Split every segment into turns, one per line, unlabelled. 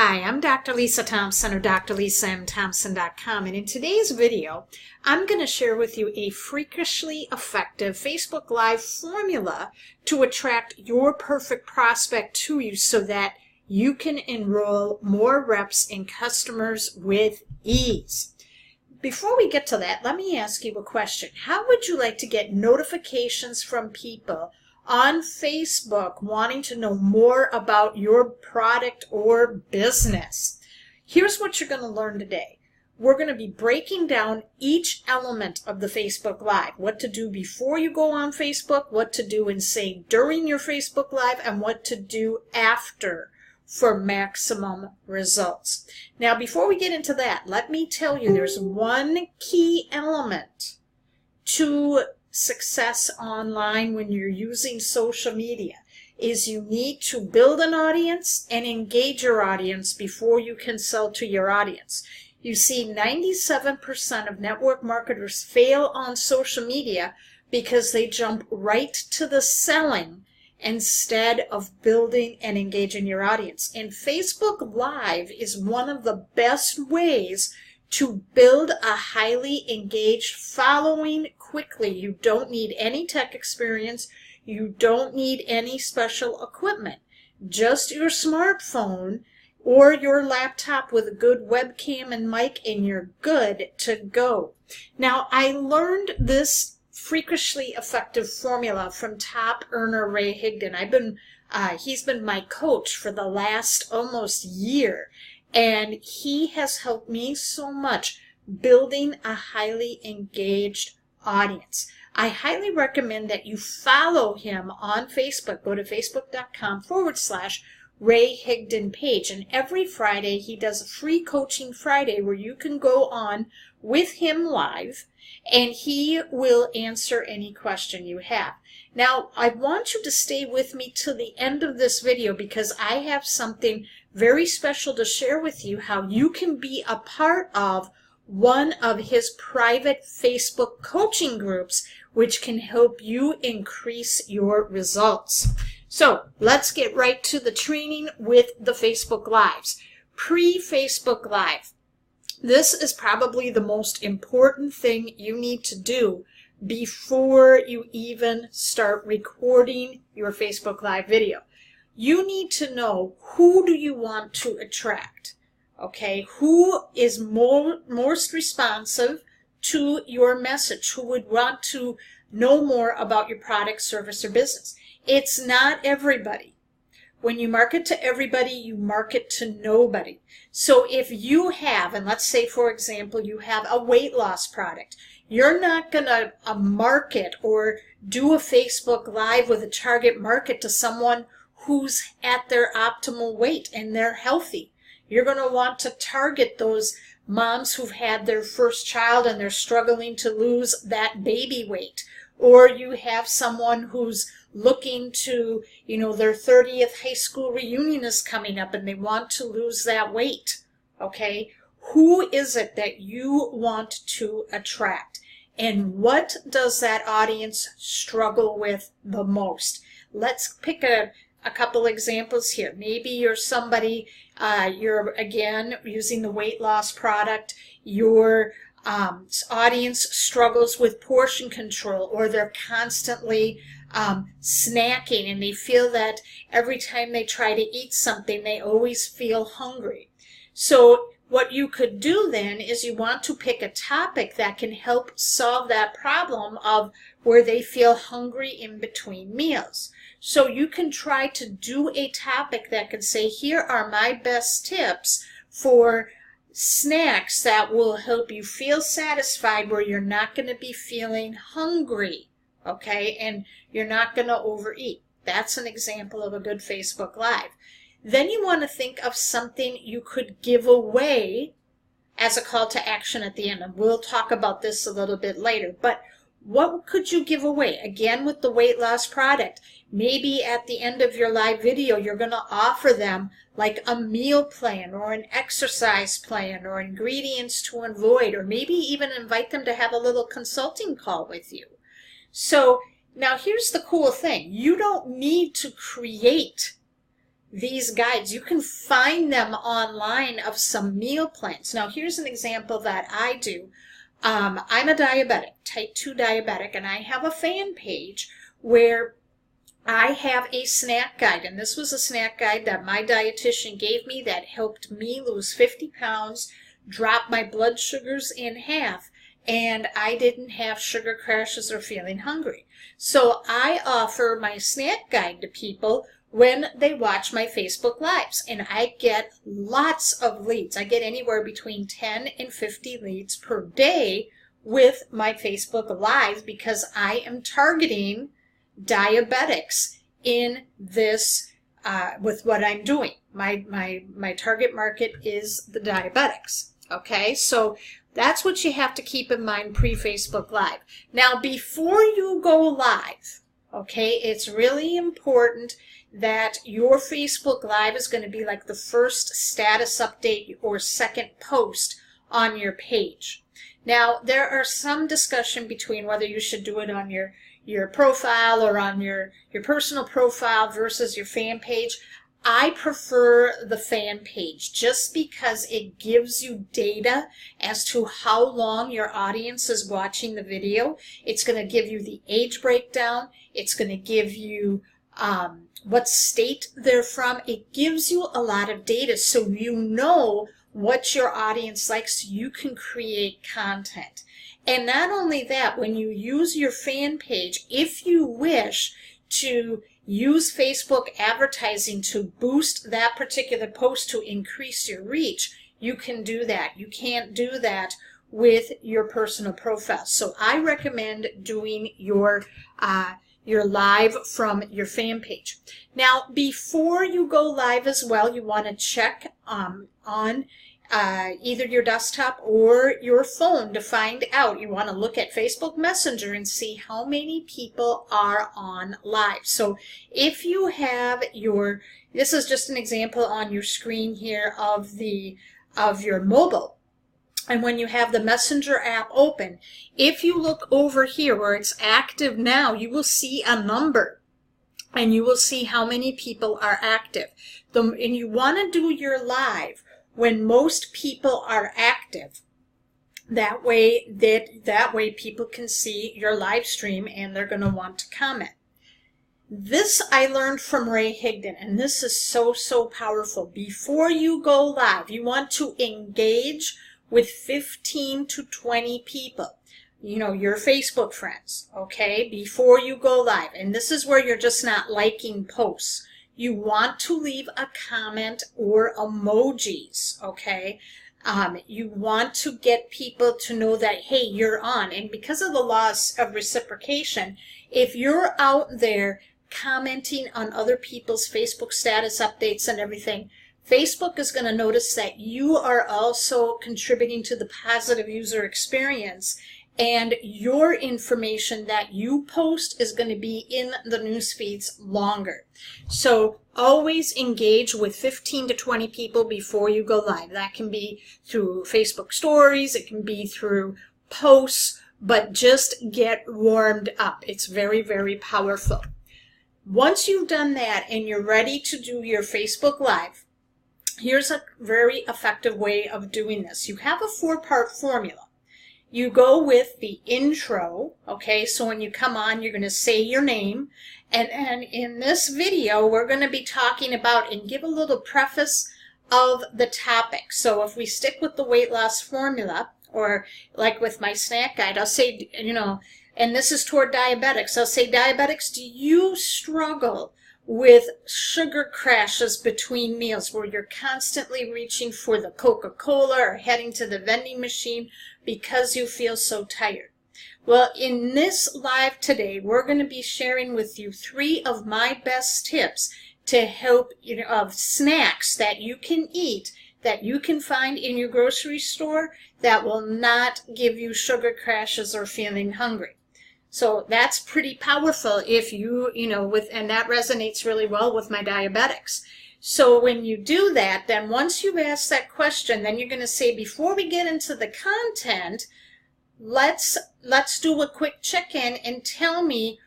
Hi, I'm Dr. Lisa Thompson or drlisathompson.com, and in today's video, I'm going to share with you a freakishly effective Facebook Live formula to attract your perfect prospect to you so that you can enroll more reps and customers with ease. Before we get to that, let me ask you a question. How would you like to get notifications from people on Facebook wanting to know more about your product or business? Here's what you're going to learn today. We're going to be breaking down each element of the Facebook Live. What to do before you go on Facebook, what to do and say during your Facebook Live, and what to do after for maximum results. Now, before we get into that, let me tell you there's one key element to success online when you're using social media is you need to build an audience and engage your audience before you can sell to your audience. You see, 97% of network marketers fail on social media because they jump right to the selling instead of building and engaging your audience. And Facebook Live is one of the best ways to build a highly engaged following quickly. You don't need any tech experience. You don't need any special equipment. Just your smartphone or your laptop with a good webcam and mic, and you're good to go. Now, I learned this freakishly effective formula from top earner Ray Higdon. He's been my coach for the last almost year. And he has helped me so much building a highly engaged audience. I highly recommend that you follow him on Facebook. Go to facebook.com/Ray Higdon page. And every Friday he does a free coaching Friday where you can go on with him live and he will answer any question you have. Now, I want you to stay with me to the end of this video because I have something very special to share with you, how you can be a part of one of his private Facebook coaching groups, which can help you increase your results. So let's get right to the training with the Facebook Lives. Pre-Facebook Live. This is probably the most important thing you need to do before you even start recording your Facebook Live video. You need to know, who do you want to attract? Okay, who is most responsive to your message? Who would want to know more about your product, service, or business? It's not everybody. When you market to everybody, you market to nobody. So if you have, and let's say, for example, you have a weight loss product, you're not going to market or do a Facebook Live with a target market to someone who's at their optimal weight and they're healthy. You're going to want to target those moms who've had their first child and they're struggling to lose that baby weight. Or you have someone who's looking to, their 30th high school reunion is coming up and they want to lose that weight. Okay? Who is it that you want to attract? And what does that audience struggle with the most? Let's pick a couple examples here. Maybe you're somebody, you're again using the weight loss product, your audience struggles with portion control, or they're constantly snacking and they feel that every time they try to eat something they always feel hungry. So what you could do then is you want to pick a topic that can help solve that problem of where they feel hungry in between meals. So you can try to do a topic that can say, here are my best tips for snacks that will help you feel satisfied where you're not going to be feeling hungry, okay? And you're not going to overeat. That's an example of a good Facebook Live. Then you want to think of something you could give away as a call to action at the end. And we'll talk about this a little bit later. But what could you give away? Again, with the weight loss product, maybe at the end of your live video, you're going to offer them like a meal plan or an exercise plan or ingredients to avoid, or maybe even invite them to have a little consulting call with you. So now here's the cool thing. You don't need to create these guides. You can find them online of some meal plans. Now, here's an example that I do. I'm a diabetic, type 2 diabetic, and I have a fan page where I have a snack guide, and this was a snack guide that my dietitian gave me that helped me lose 50 pounds, drop my blood sugars in half, and I didn't have sugar crashes or feeling hungry. So I offer my snack guide to people when they watch my Facebook Lives, and I get lots of leads. I get anywhere between 10 and 50 leads per day with my Facebook Live because I am targeting diabetics in this with what I'm doing. My target market is the diabetics. Okay, so that's what you have to keep in mind pre-Facebook Live. Now, before you go live, okay, it's really important that your Facebook Live is going to be like the first status update or second post on your page. Now, there are some discussion between whether you should do it on your profile or on your personal profile versus your fan page. I prefer the fan page just because it gives you data as to how long your audience is watching the video. It's going to give you the age breakdown. It's going to give you what state they're from. It gives you a lot of data so you know what your audience likes so you can create content. And not only that, when you use your fan page, if you wish to use Facebook advertising to boost that particular post to increase your reach, you can do that. You can't do that with your personal profile. So I recommend doing your live from your fan page. Now, before you go live as well, you want to check on either your desktop or your phone to find out. You want to look at Facebook Messenger and see how many people are on live. So if you have this is just an example on your screen here of your mobile. And when you have the Messenger app open, if you look over here where it's active now, you will see a number and you will see how many people are active. And you want to do your live when most people are active. That way people can see your live stream and they're going to want to comment. This I learned from Ray Higdon, and this is so, so powerful. Before you go live, you want to engage with 15 to 20 people, your Facebook friends, okay, before you go live. And this is where you're just not liking posts. You want to leave a comment or emojis, okay? You want to get people to know that, hey, you're on. And because of the laws of reciprocation, if you're out there commenting on other people's Facebook status updates and everything, Facebook is going to notice that you are also contributing to the positive user experience, and your information that you post is going to be in the news feeds longer. So always engage with 15 to 20 people before you go live. That can be through Facebook stories, it can be through posts, but just get warmed up. It's very, very powerful. Once you've done that and you're ready to do your Facebook Live, here's a very effective way of doing this. You have a 4-part formula. You go with the intro, okay? So when you come on, you're going to say your name. And in this video, we're going to be talking about and give a little preface of the topic. So if we stick with the weight loss formula, or like with my snack guide, I'll say, and this is toward diabetics, I'll say, diabetics, do you struggle with sugar crashes between meals where you're constantly reaching for the Coca-Cola or heading to the vending machine because you feel so tired? Well, in this live today, we're going to be sharing with you 3 of my best tips to help, of snacks that you can eat, that you can find in your grocery store that will not give you sugar crashes or feeling hungry. So that's pretty powerful if and that resonates really well with my diabetics. So when you do that, then once you've asked that question, then you're going to say, before we get into the content, let's do a quick check-in and tell me,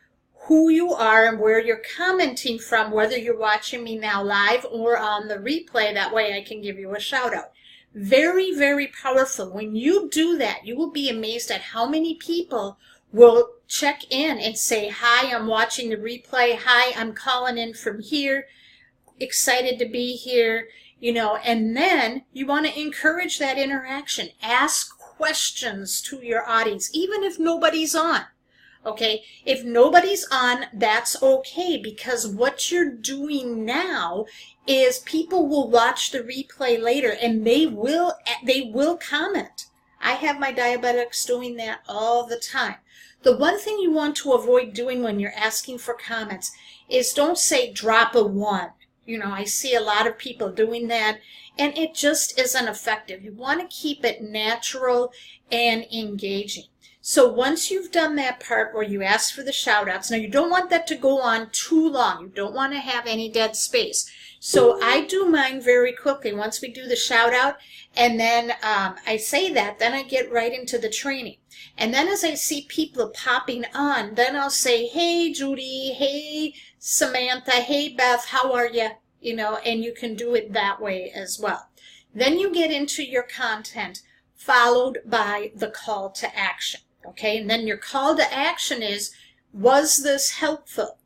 who you are and where you're commenting from, whether you're watching me now live or on the replay. That way I can give you a shout out. Very, very powerful. When you do that, you will be amazed at how many people will check in and say, hi, I'm watching the replay. Hi, I'm calling in from here. Excited to be here. And then you want to encourage that interaction. Ask questions to your audience, even if nobody's on. Okay, if nobody's on, that's okay, because what you're doing now is people will watch the replay later and they will comment. I have my diabetics doing that all the time. The one thing you want to avoid doing when you're asking for comments is don't say drop a 1. I see a lot of people doing that, and it just isn't effective. You want to keep it natural and engaging. So once you've done that part where you ask for the shout outs, now you don't want that to go on too long. You don't want to have any dead space. So I do mine very quickly once we do the shout out, and then I say that, then I get right into the training. And then as I see people popping on, then I'll say, hey Judy, hey Samantha, hey Beth, how are you? And you can do it that way as well. Then you get into your content, followed by the call to action. Okay, and then your call to action is, was this helpful?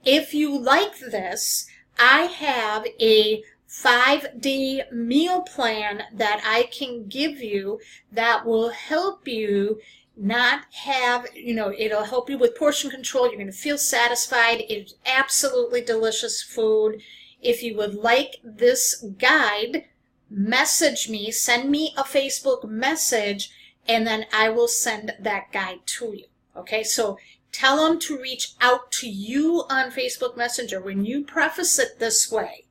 If you like this, I have a 5-day meal plan that I can give you that will help you not have, it'll help you with portion control. You're going to feel satisfied. It's absolutely delicious food. If you would like this guide, message me, send me a Facebook message, and then I will send that guide to you. Okay, so tell them to reach out to you on Facebook Messenger. When you preface it this way,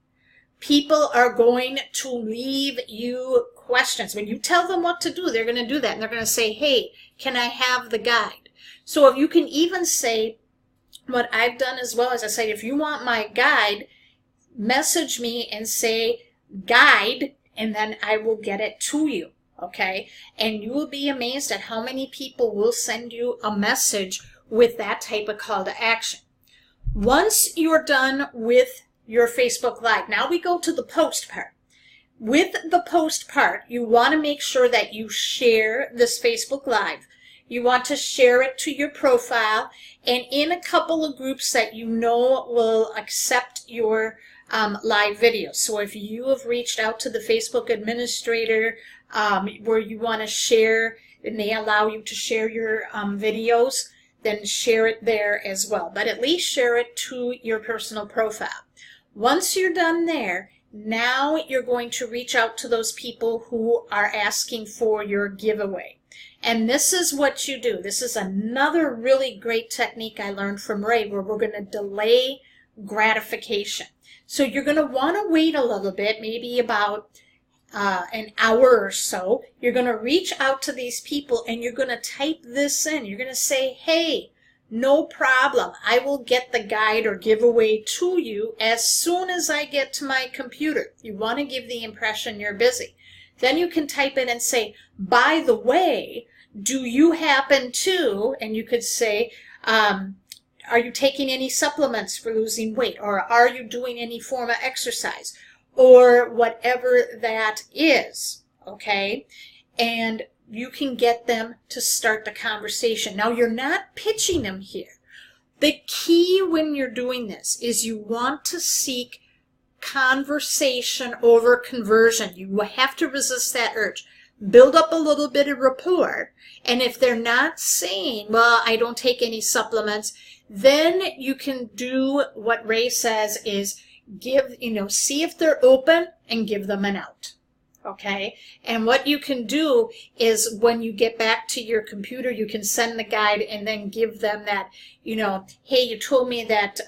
people are going to leave you questions. When you tell them what to do, they're going to do that. And they're going to say, hey, can I have the guide? So if you can even say, what I've done as well, as I say, if you want my guide, message me and say guide, and then I will get it to you. Okay, and you will be amazed at how many people will send you a message with that type of call to action. Once you're done with your Facebook Live, now we go to the post part. With the post part, you want to make sure that you share this Facebook Live. You want to share it to your profile and in a couple of groups that you know will accept your live video. So if you have reached out to the Facebook administrator where you want to share, and they allow you to share your videos, then share it there as well. But at least share it to your personal profile. Once you're done there, now you're going to reach out to those people who are asking for your giveaway. And this is what you do. This is another really great technique I learned from Ray, where we're going to delay gratification. So you're going to want to wait a little bit, maybe about an hour or so. You're going to reach out to these people and you're going to type this in. You're going to say, hey, no problem. I will get the guide or giveaway to you as soon as I get to my computer. You want to give the impression you're busy. Then you can type in and say, by the way, do you happen to, and you could say, are you taking any supplements for losing weight? Or are you doing any form of exercise? Or whatever that is, okay? And you can get them to start the conversation. Now, you're not pitching them here. The key when you're doing this is you want to seek conversation over conversion. You have to resist that urge. Build up a little bit of rapport. And if they're not saying, well, I don't take any supplements, then you can do what Ray says is give, see if they're open and give them an out. Okay? And what you can do is when you get back to your computer, you can send the guide and then give them that, hey, you told me that,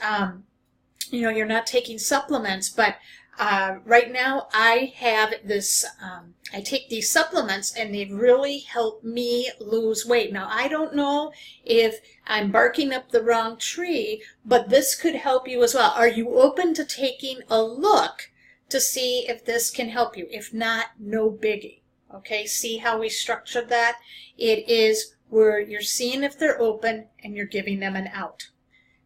you're not taking supplements, but right now I have this, I take these supplements and they really help me lose weight. Now, I don't know if I'm barking up the wrong tree, but this could help you as well. Are you open to taking a look to see if this can help you? If not, no biggie. Okay, see how we structured that? It is where you're seeing if they're open and you're giving them an out.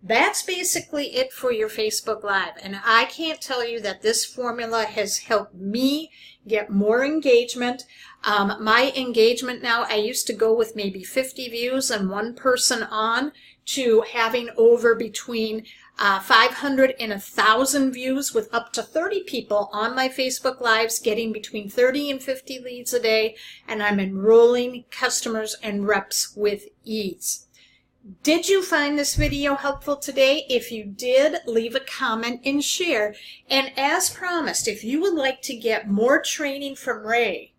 That's basically it for your Facebook Live. And I can't tell you that this formula has helped me get more engagement. My engagement now, I used to go with maybe 50 views and one person on, to having over between 500 and 1,000 views with up to 30 people on my Facebook Lives, getting between 30 and 50 leads a day, and I'm enrolling customers and reps with ease. Did you find this video helpful today? If you did, leave a comment and share. And as promised, if you would like to get more training from Ray,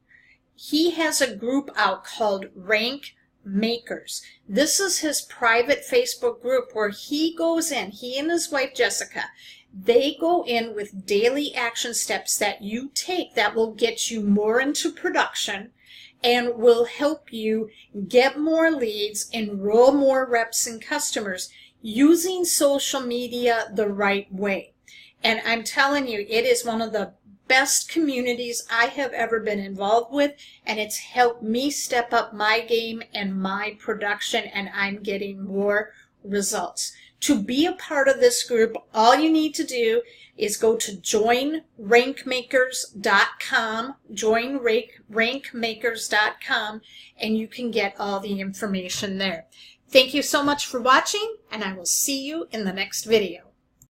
he has a group out called Rank Makers. This is his private Facebook group where he goes in, he and his wife Jessica, they go in with daily action steps that you take that will get you more into production and will help you get more leads, enroll more reps and customers using social media the right way. And I'm telling you, it is one of the best communities I have ever been involved with, and it's helped me step up my game and my production, and I'm getting more results. To be a part of this group, all you need to do is go to joinrankmakers.com, joinrankmakers.com, and you can get all the information there. Thank you so much for watching, and I will see you in the next video.